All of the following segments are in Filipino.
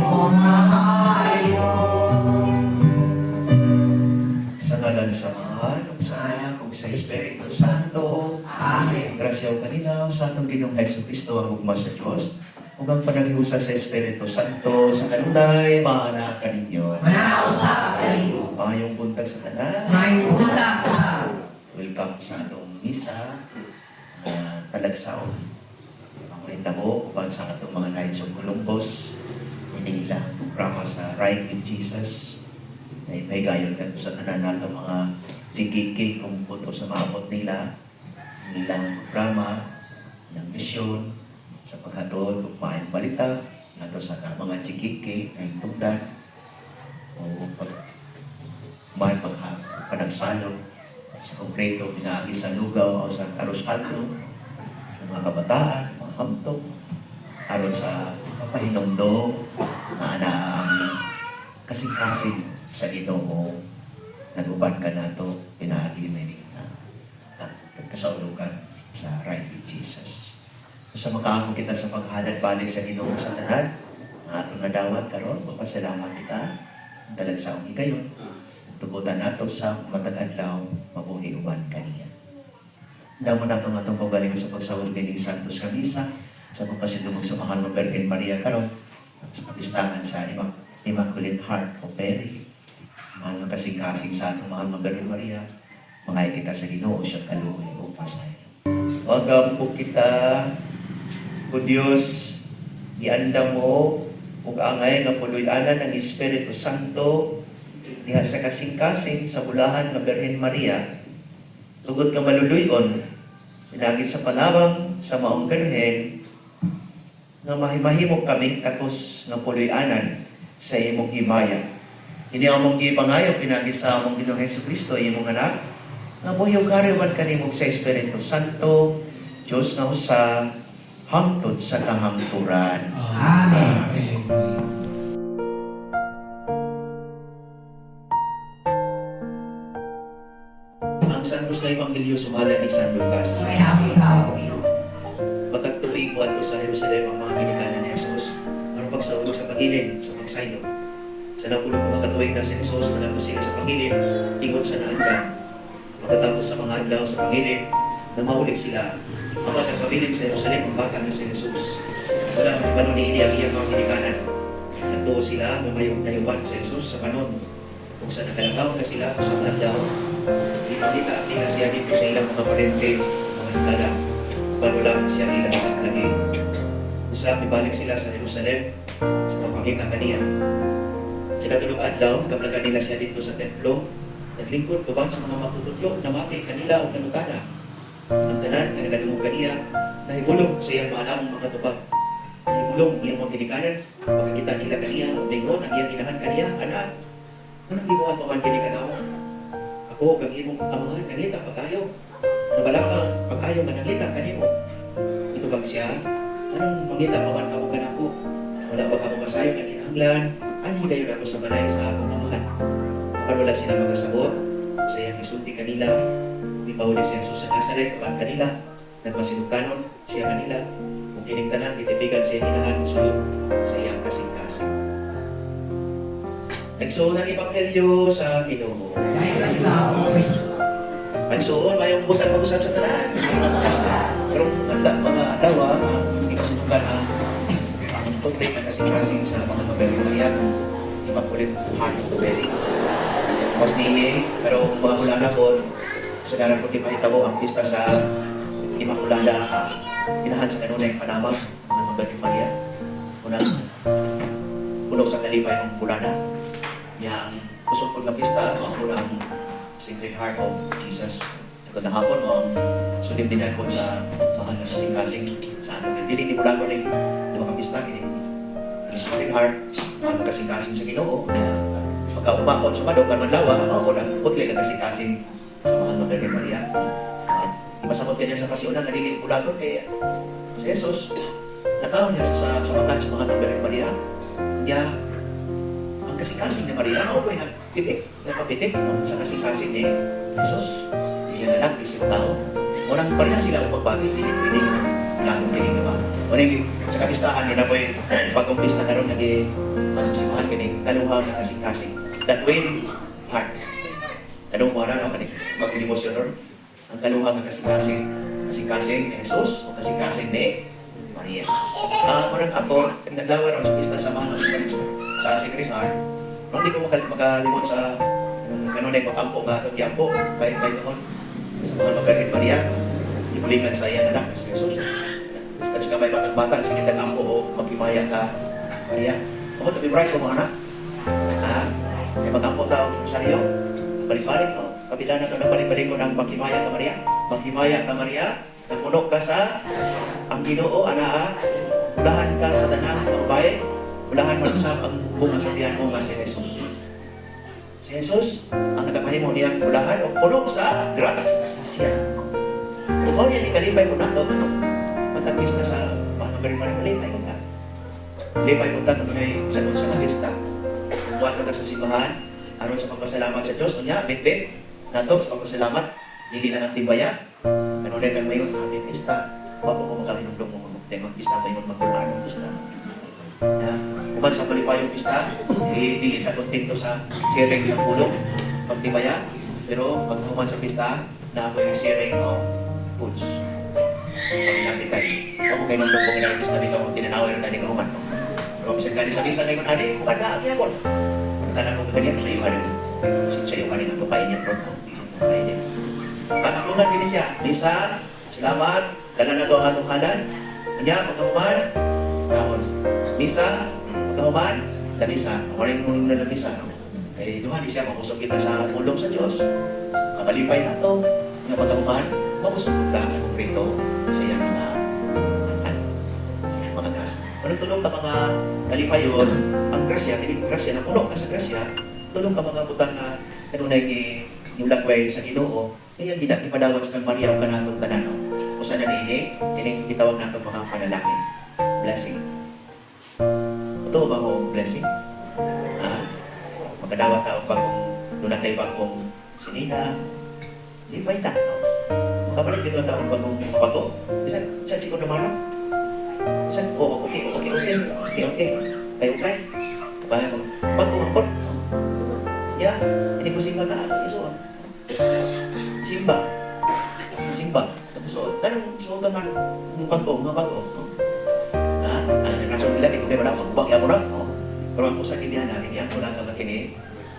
kong mahayon. Sa ngalan sa Ama, ug sa Anak, ug sa Espiritu Santo. Amen. Grasya o kanila sa atong Ginoong Hesukristo ang ugma sa Dios ug ang panaghiusa sa Espiritu Santo sa kanunay maana kaninyo. Manausa kayo. Maayong buntag sa tanan. May buta ka. Welcome sa atong misa talagsaon. Ang mo kung sa atong mga Knights of Columbus, hindi nila programa sa Ride with Jesus. Ay may gayon nato sa tanan nato mga GKK kung puto sa maabot nila nilang programa ng misyon sa paghatod ug maayong balita nato sa mga GKK ay tugdan o may panagsalog sa konkreto pinaagi sa lugaw o sa Taros Alto ng mga kabataan, mga hamtong aron sa papahinomdom na ang kasing-kasing sa Ginoo naguban ka nato pinaagi may kasaulugan sa Ride with Jesus. Sa makaamon kita sa paghalad balik sa Ginoo sa tanan, ang atong nadawat karon, magpasalamat kita dalag sa akong higayon. Tugutan nato sa matag adlaw mabuhi uban kaniya. Damo nato nga itong kaugalingon sa pagsawod ni Santos Camisa sa pagpasidumog sa mahal ng Virgin Maria karon sa pagistangan sa Immaculate Heart of Mary. Mahal ng kasing-kasing sa atong mahal ng Virgin Maria, mangay kita sa Ginoo siya kaluoy o pasay. Wagam po kita, o Diyos, gianda mo ug angay nga puloy-anan ng Espiritu Santo diha sa kasing-kasing sa bulahan ng Birhen Maria, tugod ka maluluyon, pinagi sa panawang sa maong Birhen, nga mahimahimok kaming takos nga puloy-anan sa imong himaya. Ini among gipangayo pinagi sa among Ginoong Hesukristo, imong anak, nga buhiyog kariwan kanimog sa Espiritu Santo, Diyos nga usa, hangtod sa kahangturan. Amen. Santos na Evangelyo sumalat ni San Lucas. May happy ka o iyo. Pagkatuig ko ato sa Jerusalem ang mga ginikanan ni Jesus, ang pagsaulog sa pagilid, sa pagsaylo. Sa napulog mga katuig na si Jesus, nagato sila sa pagilid, ingon sa naanda. Pagkatapos sa mga adlaw sa pagilid, namaulik sila. Ang nagpabilig sa Jerusalem ang bata na si Jesus. Wala ang panon ni Iniagiyang mga ginikanan. Nagtuo sila na mayuban sa Jesus sa panon. Kung sa nakalagaw na sila sa mga adlaw, ipakita nila siya dito sa ilang mga parente, mga hikala. Bago lang siya nila lagi. Usap, ibalik sila sa Jerusalem sa kapakita kaniya. Sa katulog adlaw, kablagan nila siya dito sa templo. Naglingkod babang sa mga matutudlo na mati kanila o kanukana. Ang tanan na nagadumog kaniya, nahigulong sa iyang maalamong mga tubag. Nahigulong iyang mga kinikanan, pagkakita nila kaniya, umingon ang iyang inahan kaniya, anak, anong libuhan paman kinikanaw? Ako, kang imong amahan, nangita pag-ayaw. Nabalakang pag-ayaw nga nangita kanimo. Ito bang siya? Anong mangita paman ka mo kanako? Wala ba ka mo masayo na kinahanglan? Ano dayon ako sa balay sa akong amahan? Kapag wala sila magasagot, sa iyang isulti kanila, ipahuli si Jesus sa Nazaret, kapan kanila, nagmasinugkanon siya kanila, kung kinigtanan, itibigan siya inahan, sulod sa iyang kasing-kasing. Nagsuon ang Ebanghelyo sa Ginoo. May kanilang o Kristo. Nagsuon, mayong butang mag-usap sa tanan. Pero mga adawa, hindi kasi nung ang konti na kasing-kasing sa mga Nobel Maria, Immaculate Heart of Mary. Mas niini, pero mga mulana po, sa darang po ipahitabo ang pista sa Immaculada, inahan sa kanunay panamang ng Nobel Maria. Unang puno sa kalipay ng bulana. Yang kusog po ng pista, mga unang Sacred Heart of Jesus. Kung nahapon, ang sulim din po sa mahal na kasing-kasing sa anong hindi ni mula ko rin na mga pista, yung Sacred Heart, mahal na kasing-kasing sa Ginoo. Pagka-umakon sa Madog, Karmanlawa, ang unang putli na kasing-kasing sa mahal na Virgin Maria. Masabot ka niya sa pasiunan, nalilin mula ko kay si Jesus. Nataon niya sa makan sa mahal na Virgin Maria. Niya, ang kasing-kasing ni Maria, ano ko yung napapitik sa kasing-kasing ni Jesus. Yung anak, isip tao. Walang pareha sila ang pagbagay, pinig-pinig, lalong pinig naman. Ngunit sa kapistahan, yun na po yung bagong pista na ron, naging masasimahan kini kaluhang na kasing-kasing. That win hearts. Anong mo na, mag-demosyon ron? Ang kaluhang na kasing-kasing. Kasing-kasing ni Jesus o kasing-kasing ni Maria. Parang ako, naglawa ron sa pista sa mga namin sa Sacred Heart. Hindi ko makalimot sa ganun ay makampo nga ito, yampo, baik-baik noon. Sa mga Virgin Maria, ibulingan sa iyang anak, si Jesus. Kasi kamay batang-batang, sige tag-ampo o magkimaya ka, Maria. Kung ito-memorize ko mga anak, ay mag-ampo tao sa iyo, balik-balik, no? Kapila na ito na balik-balik ko ng magkimaya ka, Maria. Magkimaya ka, Maria, napunok ka sa ang Ginoo, anaa, ulahan ka sa tanang mga babae, ulahan mo sa ang bunga sa tiyan mo nga si Jesus. Si Jesus, ang nagapahimo niyang ulahan o puno sa grasya. Umaw niya, ikalipay mo na ito, matagpis na sa mga bari-bari, malipay mo na. Lipay mo na kung may sanong sa nagista. Buwan ka sa simbahan, aron sa pagpasalamat sa Diyos, unya, bit-bit, nato sa pagpasalamat, hindi lang ang timbaya. Ano rin kang mayon, ang pista, wapo ko makalinundong mo mag-pista ba yun, mag-ulan ng pista. Kung sa palipayong pista, dili na kontento sa siring sa pulong, pagtibaya, pero pag human sa pista, na ako yung siring o foods. Pag inabitan, ako kayo nung lupong na yung pista, di ka mong tinanawin na tani ka human. Pero minsan gani sa pista na yung adik, bukan na, kaya po. Pagkatanan ko ganyan sa iyo, sa iyo kanina ito kain niya, tron ko. Kain niya. Panakulungan din siya, Lisa, salamat, dala na ito ang atong kalan. Kanya, pagkahuman, kahon. Misa, pagkahuman, labisa. Ako rin yung labisa. Eh, duman, di siya makusog kita sa ulong sa Diyos. Kamalipay na ito. Nga pagkahuman, makusog kita sa konkreto sa iyang mga sa iyang mga gas. Anong tulong ka mga kalipayon, ang grasya, grasya, napuno ka sa grasya, tulong ka mga butang na kanunay yung lagway sa Ginoo, kaya ipadawat sa kang Maria o kanatong kanano. O sa nanini, tinitawag natin mga panalangin. Blessing. Ito ba mo blessing? Magkadawat tao bagong lunatay bagong sinina. Di ba ita? Magkabalik dito ang taong bagong bago. Bisan siguro naman, no? Bisan, okay. Kaya, bagong angkot. Ya, ini ko simba ta ato iso. Simba. Tapos kanang suot man mga bago. Rason nila ito kayo na magbagya mo na. Pero ang usa kini ana kini ako lang kini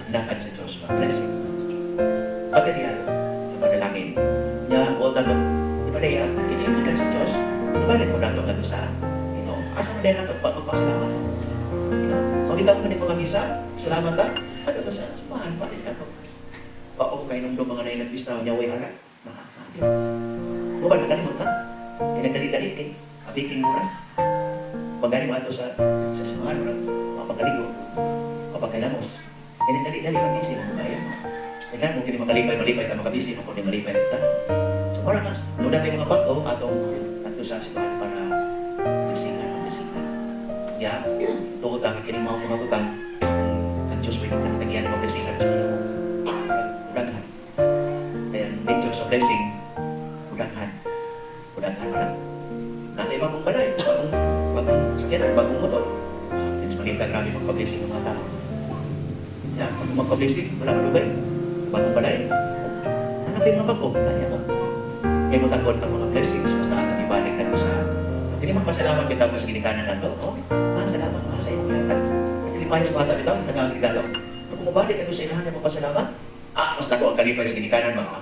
hinakad sa Dios pa blessing. Pati diyan, panalangin. Nya o dagat ipadaya kini hinakad sa Dios. Ibalik mo dato kadto sa asa man nato pagpasalamat. Pagitaw mo ni mga misa, salamat ta. Ato ta sa samahan pa din kato. Pao kay nung mga nay nagpista nya way hara. Bukan kalimot ha. Kinagdali-dali kay abiking oras. Pagani mo ato sa samahan, mapagaligo, mapagkailamos. Yan dali-dali mag-isip mo bayan mo. Tingnan mo, hindi makalipay-malipay ta makabisi mo kung hindi malipay ta. So, para na, nunan kayo mga bago atong ato sa simbahan para bisingan. Ya, tuot ang kining mga butang ang Diyos may nagtagihan ng bisingan sa inyo mo. Udaghan. Kaya, nature sa blessing, udaghan. Udaghan. Natay bagong balay, bagong bagong motor. Since manita grabe magpa-blessing ng mga tao. Yan, pag magpa-blessing, wala malugay. Bagong balay. Hanapin mga bago. Kaya mo. Kaya mo takot ang mga blessings. Basta natin ibalik na ito sa... Hindi magpasalamat kita ko sa ginikanan na ito. Salamat mga sa iyo. At nilipayan sa bata bitaw, nagagigalaw. Pag bumabalik ito sa inahan na magpasalamat, mas nako ang kalipay sa ginikanan mga.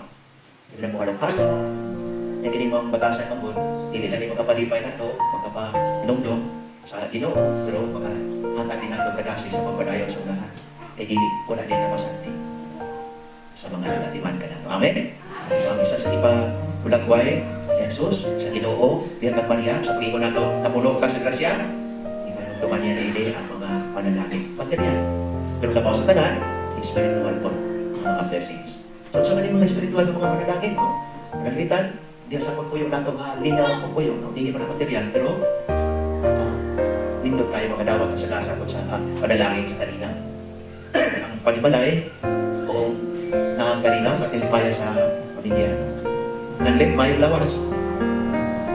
Hindi na mo kalong-halo. Yung kining mga batasan mabun, hindi lang makapalipay na ito, makapainumdum sa Ginoo, pero makahatag din nato kadasi sa pagpadayon sa unahan. Kaya hindi, wala din na masanti sa mga nagatiman ka na ito. Amen? So, ang isa sa iba ulagway, Jesus, sa Ginoo, diyan kag Maria, sa pag-ingon na ito, napuno ka sa grasya, duman niya daily ang mga panalangin. Material. Pero labaw sa tanan, spiritual po ang mga blessings. So, sa mga spiritual ng mga panalangin, panalitan, diyan sa pagpuyo na ito, linaw ang pagpuyo. Hindi mo na material, pero nindot kayo makadawat sa gasa kung sa panalangin sa kanina. Ang panibalay, o kanina, patilipaya sa pamilya. Naglit mayong lawas.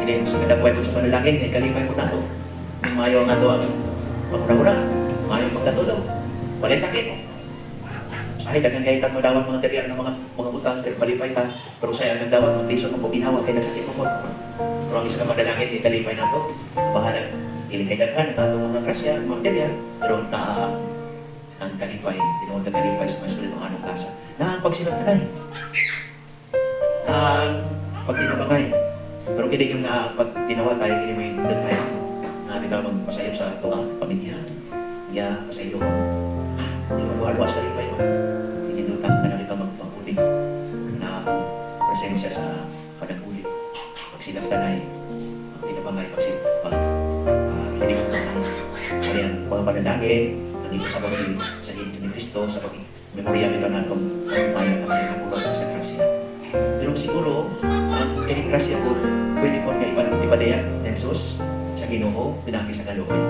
din sa kadagway mo sa panalangin, kay kalipay mo na to. Kung maayo nga to ang panguna-una, maayo pagkatulog, walay sakit. Sahay, dagang kahitan mo dawat mga teriyar ng mga butang, pero malipay ta. Pero saya ang dawat, mag-liso mo po ginawa, kaya nagsakit mo po. Pero ang isa ka madalangin, kay kalipay na to. Bahala, ili kay daghan, ang atong mga krasya, mga teriyar. Pero ang kalipay, tinuod na kalipay sa mas pwede mga anong kasa. Na ang pagsinagtanay. Ang pagdinabangay. Pero kini yung na pag ginawa tayo, kini may nunod tayo. Na bitaw magpasayop sa tuwa, pamilya. Ya, pasayop mo. Luwa-luwas ka rin pa yun. Tinidutang ka na rin ka magpakuling na presensya sa panagulit. Pagsilap tanay, tinabangay, pagsilap hindi ko tanay. Kaya mga panalangin, naging sa pagiging sa hilig sa Kristo, sa pagiging memorya nito na itong tayo na kami nagulog sa krasya. Pero siguro, ang kinikrasya ko, pwede ko nga ipadayan na Jesus sa Ginoo, pinaki sa kaluoy.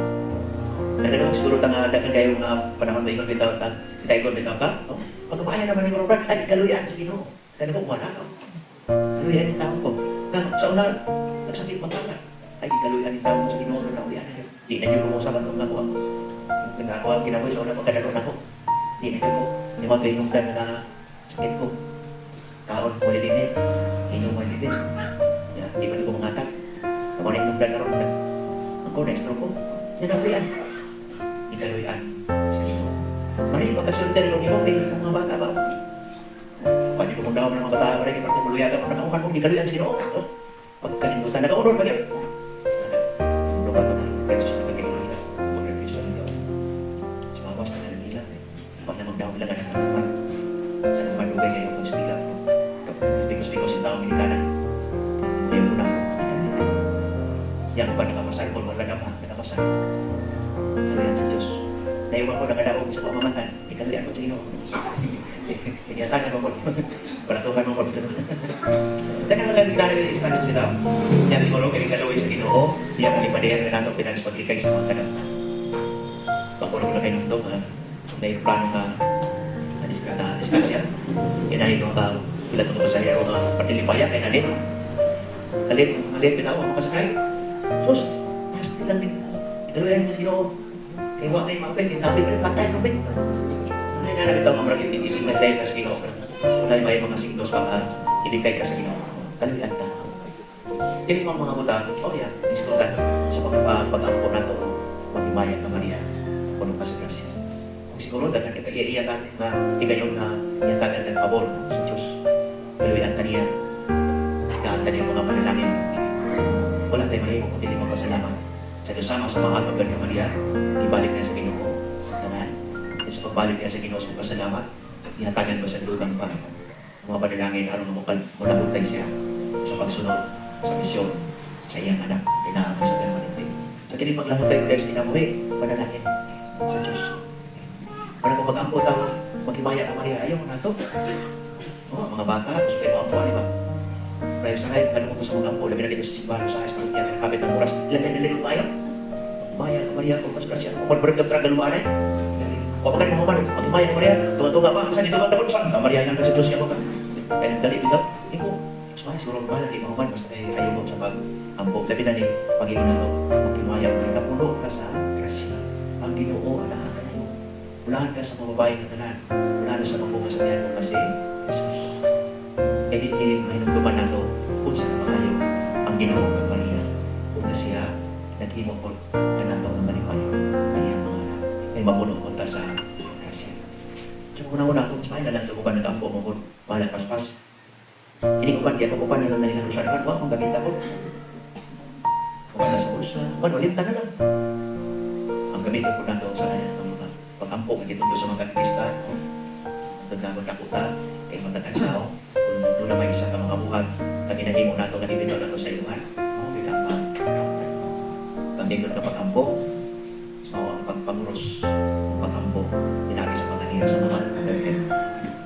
Naganoong siguro dagan kayo mga panahon na ikon bitaw ta, ikon bitaw ka, pag kumaya naman ni Robert, ay kaluyan sa Ginoo. Kaya ko wala ka. Kaluyan yung tao ko. Sa una, nagsakit magkaka. Ay kaluyan yung tao sa Ginoo na uyan. Di na niyo kumusaban itong nakuha. Nagkakuha, kinamoy sa una pagkadalo na ko. Di na niyo ko. Hindi mo ito inungdan na sakit ko. Kaon ko nilibin. Inom mo nilibin. Di ba ito ko mangatag. Ako na inungdan na ron. Ako na stroke ko. Yan ang uyan. Ikaluyan sa Ginoo. Maraming pagkasulta rin mo kay mga bata ba? Pwede ko mong daw ng mga bata, maraming pagkasulta muluyagan mo, nakakuhan mo, ikaluyan sa Ginoo. Pagkalindutan, nakaunod ba yan? Ano ba ito? Presos na kagayunan. Pag-revision nito. Sa mga boss na nalagilan. Pag na magdaw lang ang nakakuhan. Sa nang manugay kayo kung spila. Pagpikos-pikos yung taong minikanan. Ngayon mo na ako. Yan ba nakamasal ko? Wala naman, nakamasal. Kaluyan sa Diyos. Naiwan ko nakadaong sa pamamatan. Ikaluyan ko sa Ginoo. Inyatagan mo po. Palatukan mo po sa Ginoo. Dahil ang ginagawa ng instances nila, yan siguro kinikalaway sa Ginoo, yan ang ipadayan na natin pinalis paglikay sa mga kadamtan. Pagkulo ko na kayo nung dahil plano na diskasya. Inahin ko ka, pila itong pasahero nga partilipaya, kaya nalit. Nalit, pinawa mo kasakay. Sus, pasti lang din. Ikaluyan mo sa Ginoo. Kaya huwag kayo mapin, tabi pa rin patay, mapin. Ay nga namin ito, mga maragin, hindi matay ka sa Ginoo. Wala ba yung mga signos para iligay ka sa Ginoo. Kaluyan ta. Hindi mga buta, yan, diskutan sa pag-ampo na ito, mag-imaya ka Maria, puno ka sa grasya. Siguro, dahil kita iiyakan na igayon na iyatagan ng pabor sa Diyos. Kaluyan ka niya. Ikahan ka niya mga panalangin. Wala tayo mahimo, hindi magpasalamat. Sa Diyos sama sa mahal ng Maria, ibalik niya sa Ginoo. Tanan. Sa pagbalik niya sa Ginoo sa pasalamat, ihatagan ba sa lugang pa. Mga panalangin, araw na mula siya sa pagsunod, sa misyon, sa iyang anak, tinahapon sa permanente. So, kini maglamutay ko dahil sa kinabuhi, panalangin sa Diyos. Para kung mag-ampo tayo, mag-imaya ka Maria, ayaw mo na ito. Mga bata, gusto kayo mag-ampo, di ba? Maraming sa kayo, kung gusto mag-ampo, labi na dito sa simbalo, sa ayos, pag yan, kapit ng oras, ilan na nilagay umayaw. Maya ka Maria, kung masgrasya, kung magbarag ka galumanay. O pagka mo man, mag-imaya ka Maria, tunga-tunga pa, saan dito ba tapos saan? Maria yan ka sa Diyos niya mga. Kaya dali dito, ikaw, sumaya siguro ba, hindi mo man, basta ayaw mo sa pag-ampo. Labi na ni, pag-iwan na ito, mag-imaya ka Maria, napuno ka sa grasya. Ang Ginoo, alahan ka mo. Ulahan ka sa mga babae ng tanan. Ulahan sa mga bunga sa tiyan mo kasi Jesus. Kaya din mahinumduman na ito kung sa kayo ang Ginoo kang Maria. Kung na siya naghimo ko kanataw ng malipayo kanyang mga anak. Ay mapuno ko ta sa grasya. So una-una kung sumay na lang ito ko pa nag-ampo mo ko mahalang paspas. Hindi ko pa di ako pa na lang nahilang usan. Huwag akong gamit ako. Huwag na sa usa. Huwag walimta na lang. Ang gamitin ko na ito sa pag-ampo ng itong sa mga kakistan, doon na magkakutan, kay matagal tao, kung doon na may isa ka mga buhat na ginahimo na ito, ganibito na ito sa iluman, bigangman. Pagdindot na pag-ampo, ang pagpanguros, pag-ampo, pinagi sa mga niya sa mga Virgin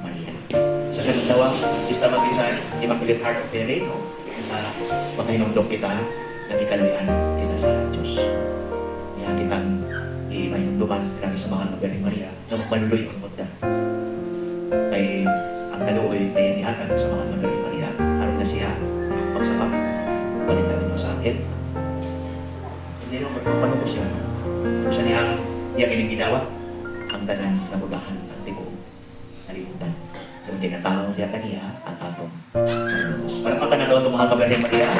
Maria. Sa ganun daw, isa mag-isa, Immaculate Heart of Mary, magkahinumdok kita, nagkikaluyan kita sa Diyos. Kaya kitang imayunduman ng sa mga Virgin Maria na magmaluloy ang muda. Kay ang kaluoy ay inihatag sa mga Virgin Maria aron na siya pagsabak. Balita nito sa sakit. Hindi rin magpapano ko siya. Siya niya kining ginawa. Ang tanan na budahan ang tibo. Nalimutan. Yung tinatawag niya kaniya ang atong Diyos. Para pa ka na doon mahal ka Birhen Maria.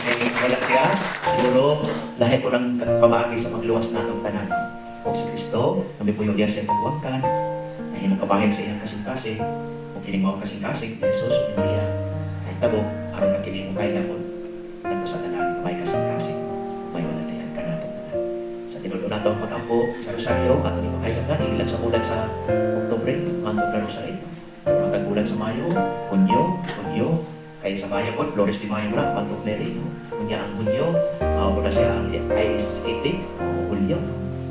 Hindi wala siya. Siguro lahat po ng pamaagi sa magluwas na itong tanan. Kung si Kristo, kami po yung diya siya pagwangkan. Nahimong kabahin sa iyang kasing-kasing. Kung kining mga kasing-kasing, Jesus o ni Maria. Ay tabo, aron na kining mga ilapon. Ganto sa tanan, may kasing-kasing. May wala tayan ka na itong tanan. Sa tinulo na itong pag-ampo sa Rosario, ato ni makailangan, ilang sa bulan sa Oktobre, mantong na Rosario. Mga bulan sa Mayo, Hunyo, kaya sa Mayo po, Flores de Mayo lang, mantong Mary. Kunya ang Hunyo, muna siya ang ISAP, o Hulyo.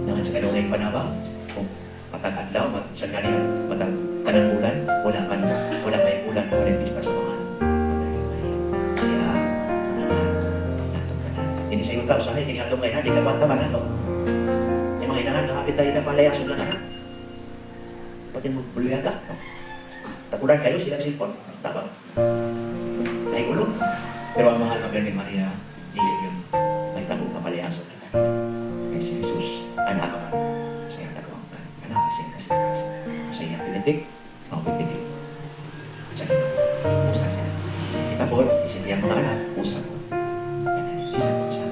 Nangan sa kanunay panabang, kung matag-adlaw, sa kanina, kanang bulan, wala may bulan, wala yung pista sa mga siya, natong tanan. Hindi sa iyong tao, sana hindi nga itong ngayon, hindi ka bantaman na ito. Yung mga inahan, nakapit tayo na palayason lang anak. Pati mo, buluyan ka. Tapulan kayo, silang sipon. Tama. Naigulong. Pero ang mahal ka Birhen Maria, hindi yun. Nagtago ka palayason na natin. Kaya si Jesus, anak ka man. Sa iyang tagawang ka. Anak kasing. Sa iyang pinitig, mapipitig. Sa iyang usa siya. Kita po, isip niyang mga anak, usa po. Yan, isa po siya.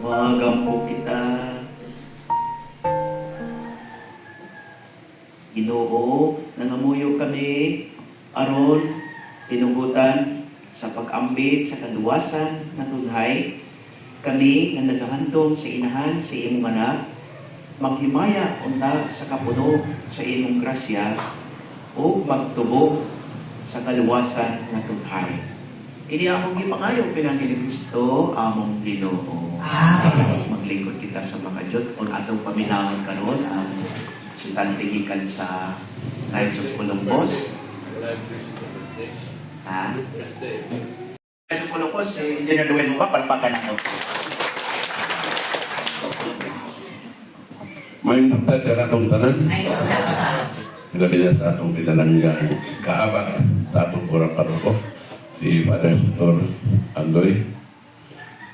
Magampo kita, Ginoo, nangamuyo kami aron tinugutan sa pag-ambit sa kaluwasan na tunhay. Kami nga nagahandom sa inahan sa imong anak, maghimaya unta sa kapuno sa imong grasya o magtubo sa kaluwasan na tunhay. Ini among gipangayo pinagi ni Kristo among Ginoo. Amen. Maglingkod kita sa mga Diyot kung atong paminahon karon ang sultantigikan sa Knights of Columbus. Sa Columbus, si Engineer Duel mo ba? Palpakan na ito. May nagtag ka na itong tanan. Ay, wala sa Gabi na sa atong pinalanggang kaabak sa atong kurang paroko, si Father Sator Andoy.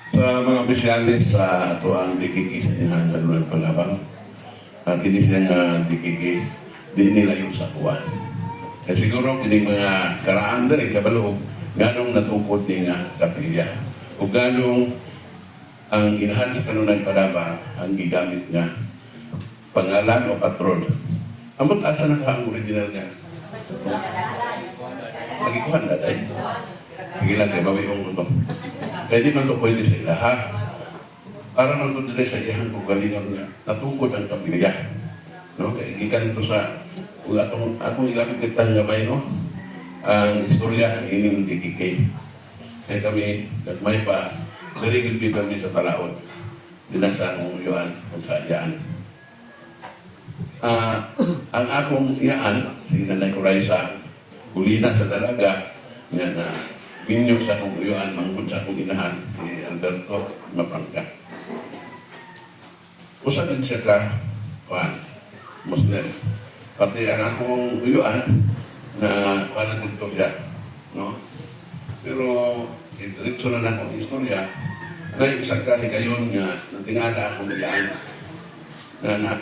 Sa mga opisyalis sa ato ang dikiki sa inahan kanunan palabang, kini siya nga dikiki, di nila yung sakuha. Kaya siguro kini mga karaan na rin kabaloob, ganong natukod ni nga kapilya. O ganong ang inahan sa kanunan palabang ang gigamit nga pangalan o patron. Amot asa na ka ang original niya? Nagikuhan na tayo. Sige lang kayo, bawi yung gusto. Kaya di man ito pwede sa ilaha. Para man ito dili sa iyahan kung galingan niya. Natukod ang kapilya. No? Kaya ikan ito sa akong ilamit kitang gamay, no? Ang istorya ng ining DKK. Kaya kami, nagmay pa, narigil kita kami sa talaon. Dinasa akong uyuan, kung saayaan. ang akong iyaan, si Nanay Coraisa, kulina sa dalaga, nga na minyog sa akong iyaan, manggod sa akong inahan, si Alberto Mapangka. Usa din siya ka, Muslim. Pati ang akong iyaan, na kuhaan dito siya, no? Pero, diretso na akong istorya, na isa ka kayon nga, natingala akong iyaan, na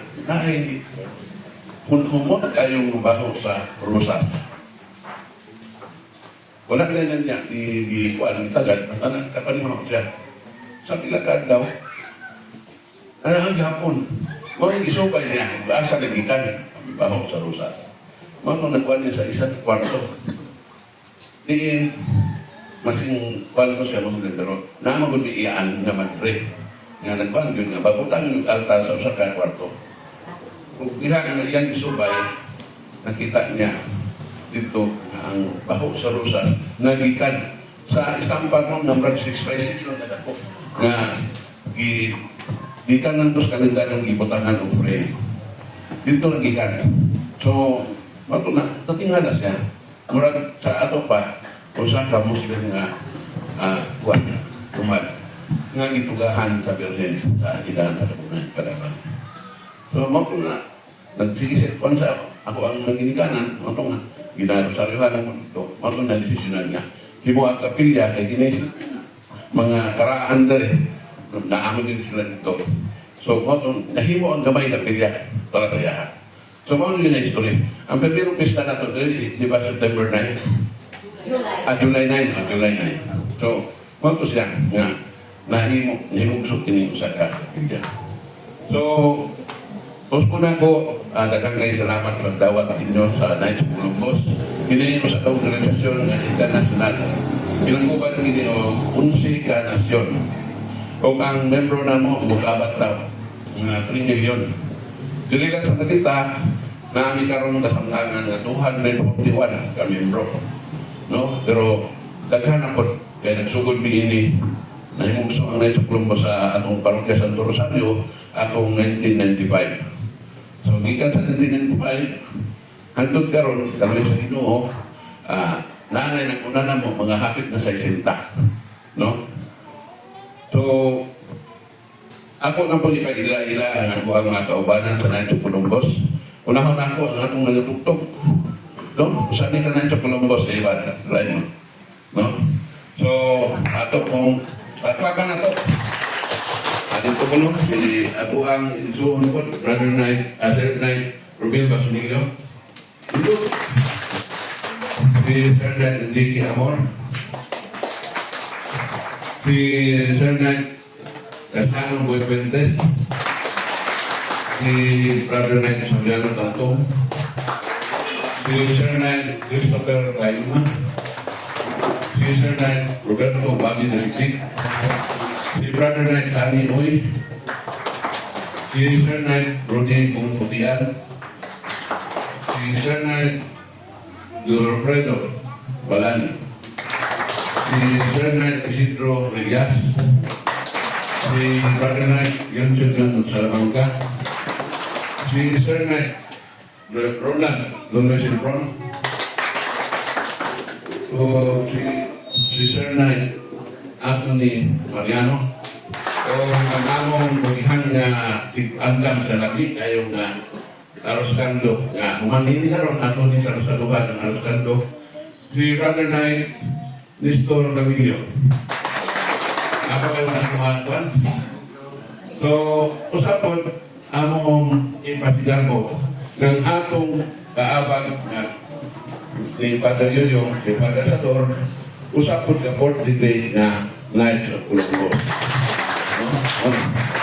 humot kayong mabaho sa rusas. Wala na niya di kuan ni tagad, basta nagkapanimaw siya. Sa pilakad daw, ang gapon, mga isubay niya, asa nagikan, mabaho sa rusas. Mga nagkuhan niya sa isang kwarto. Di, masing kuan ko siya, pero namagod iyaan nga madre. Nga nagkuhan yun nga, bagutang yung altar sa usa ka kwarto. Kung diha nga iyang isubay, nakita niya dito nga ang baho sa rusas, nagikan sa istampa mo ng 6x6 lang na ko. Nga, gikan ng dos kalendaryong gibutangan o frame. Dito nagikan. So, mato na, natingala siya. Murag sa ato pa, kung saan ka Muslim nga, kuwan, umad, nga gitugahan sa Berlin, sa idahan sa Dapunan, Kalabang. So, mato na, nagsigisip ko sa ako ang naginikanan, mato nga, ginarosaryohan mo dito, mato na desisyonan niya. Hibo ang kapilya, kay ginis, mga karaan dali, naaman din sila dito. So, mato, nahimo ang gamay kapilya para sa yahan. So, mato yun na history. Ang pipirong pista na ito, di ba September 9? July 9. July 9. So, mato siya nga, nahimugso kini sa kapilya. So, Pusko na ko, daghang kayo salamat pagdawat ninyo sa Knights of Columbus. Pinayin mo sa organisasyon nga internasyonal. Pinangkuban kini o 11 ka nasyon. Kung ang membro na mo, mukabat na mga 3 million. Dili lang sa nakita, namin karoon kasamtangan nga 241 ka membro. No? Pero daghan ako, kaya nagsugod ini, nahimugso ang Knights of Columbus sa atong parokya Santo Rosario atong 1995. So, gikan sa 1995, hantod karon kami sa Ginoo, nanay na kuna na mo, mga hapit na 60. No? So, ako nang pag-ipag-ila-ila ang ako ang mga kaubanan sa Knights of Columbus. Unahon ako ang atong nagatugtog. No? Saan ka Knights of Columbus sa iba? Right mo? No? So, ato kong patpakan na to. Atin ko po si Apo ang Zuhon ko, Brother Knight, Sir Knight, Rubil Basunillo. Ito, si Sir Knight Enrique Amor, si Sir Knight Casano Boy Fuentes, si Brother Knight Soliano Tanto, si Sir Knight Christopher Kailuma, si Sir Knight Roberto Bobby Delitic, si Brother Knight Sani Uy, si Sir Knight Rudy Pungputian, si Sir Knight Alfredo Balani, si Sir Knight Isidro Reyes, si Brother Knight Yunsun Salamanca, si Sir Knight Roland Lunes Ron, si Sir Knight Anthony Mariano, o ang among bulihan nga tig-andam sa labi kayo nga Aros Kando, nga humanini karon ato ni sa lugar ng Aros Kando, si Brother Knight Nestor Camillo. Apa kayo na kumakuan? So, usapon, among ipatigar mo ng atong kaabag nga ni Padre Yoyo, si Padre Sator, usapon ka 4th degree na Knights of Columbus.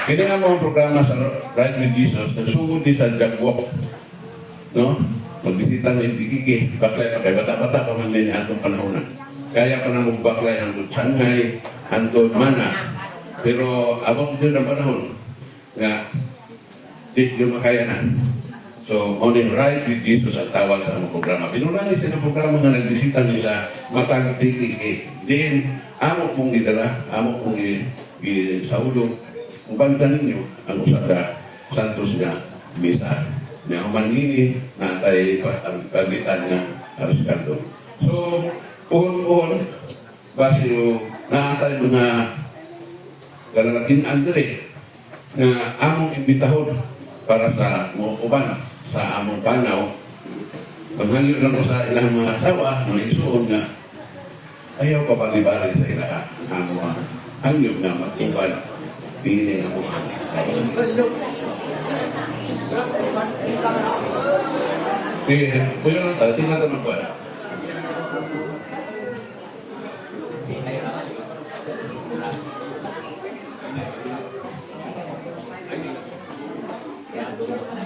Kini nga mga programa sa Ride with Jesus, nagsugod din sa Jagwalk. No? Magbisita ng Intikiki, baklay pa kay bata-bata pa man din atong panahon na. Kaya pa na magbaklay hangtod Shanghai, hangtod Mana. Pero abang din ang panahon nga di makayanan. So, morning Ride with Jesus ang tawag sa among programa. Pinunani sa programa nga nagbisita niya sa Matang Tikiki. Diin, amo pong gidala, amo pong gisaulog, kung banda ninyo ang usa ka santos nga misa. niya manini na tayo ang kagitan niya Ariskando. So, puhon-puhon, base yung naatay mga galalaking Andre na among imbitahon para sa mga uban sa among panaw. Paghanyo lang ko sa ilang mga asawa, mga isuon nga, ayaw pa palibari sa ilaha. Among hangyo nga matuban, pili ang mga kuya lang tayo, tingnan naman ko.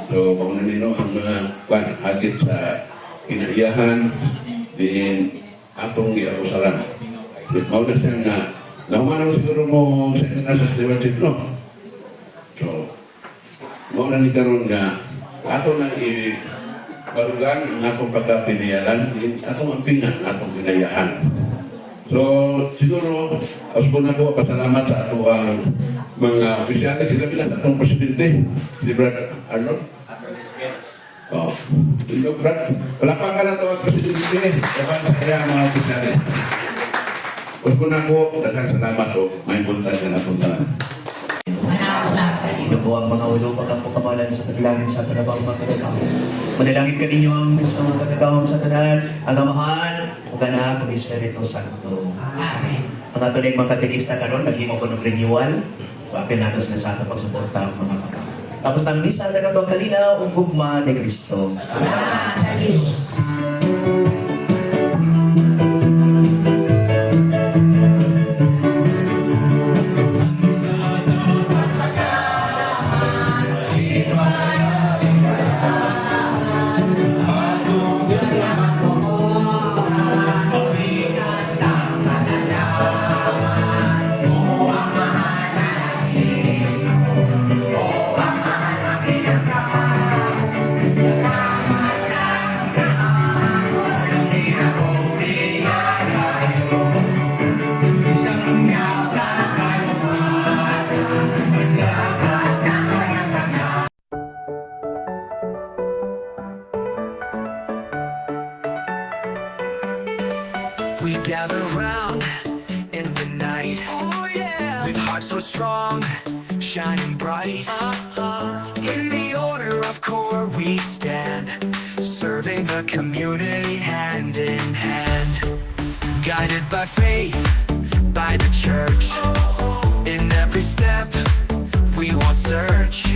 So, kung nanino ang mga hagit sa kinaiyahan, din atong giarusalan. Mauna siya nga, nahuman mo siguro mo seminar sa stewardship, no? So, mauna ni karon nga, ato na barugan ang atong pagkapinayalan, atong ampingan, atong pinayahan. So, siguro, aspo na ko, pasalamat sa ato ang mga opisyalis, sila pila sa atong presidente, si Brad Arnold. Oh, ito Brad, palapakan na ito ang presidente, dapat sa kaya mga opisyalis. Aspo na ko, daghang salamat o, may punta ka na punta. Ito po ang mga ulo pag po kamalan sa paglalangin sa tanabang mga kagagawa. Manalangin ka ninyo ang sa mga kagagawa sa tanan, ang amahan, o ganahan ng Espiritu Santo. Amen. Ang ato na yung mga katekista karon naghimo ko ng renewal. So, apin natin sila sa ato pagsuporta ang mga pagkawa. Tapos nang misa na ito ang kalinaw, ang gugma ni Kristo. Salamat sa Diyos. We gather round in the night, with hearts so strong, shining bright. In the order of core we stand, serving the community hand in hand. Guided by faith, by the church, in every step we won't search.